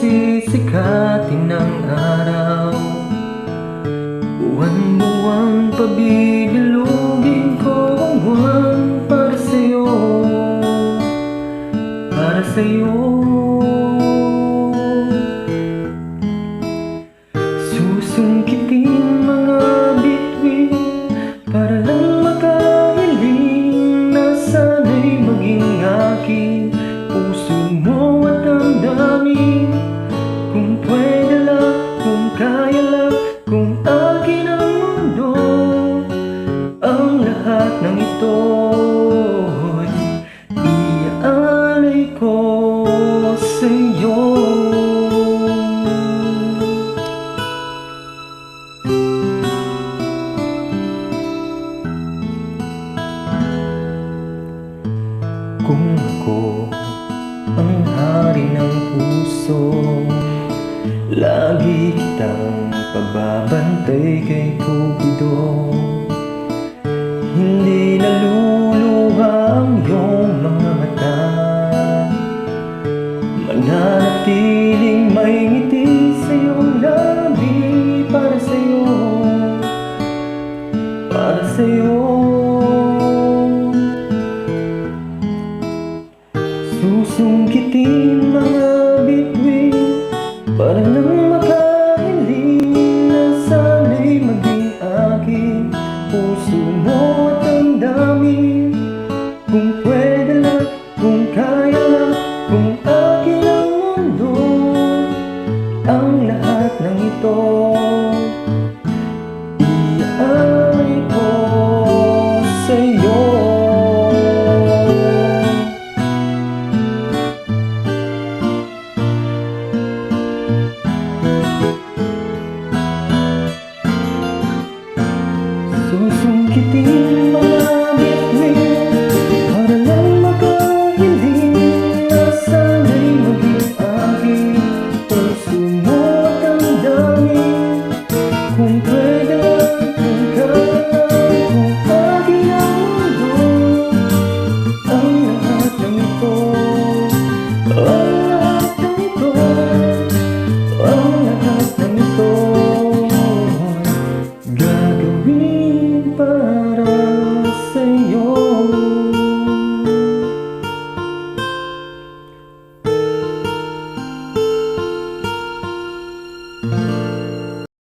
sisikatin ng araw, buwan-buwan pabibilugin ko ang buwan para sa'yo, para sa'yo. Susungkitin mga bituin para lang makahiling na sana'y maging akin puso mo at damdamin. Kung pwede lang, kung kaya lang, kung akin ang mundo, ang lahat ng ito'y iaalay ko sa'yo. Kung ako ang hari ng puso, lagi kitang pagbabantay kay Cupido. Hindi naluluha ang iyong mga mata, mananatiling may ngiti sa iyong labi. Para sa'yo, para sa'yo. Susungkitin mga bituin para lang makahiling na sana'y maging akin puso mo at damdamin. Kung pwede lang, kung kaya lang, kung akin ang mundo, ang lahat ng ito iaalay ko sa'yo. Susungkitin mga bituin para lang makahiling na sana'y maging akin puso mo at damdamin. Kung pwede lang, kung kaya lang, kung akin ang mundo, ang lahat ng ito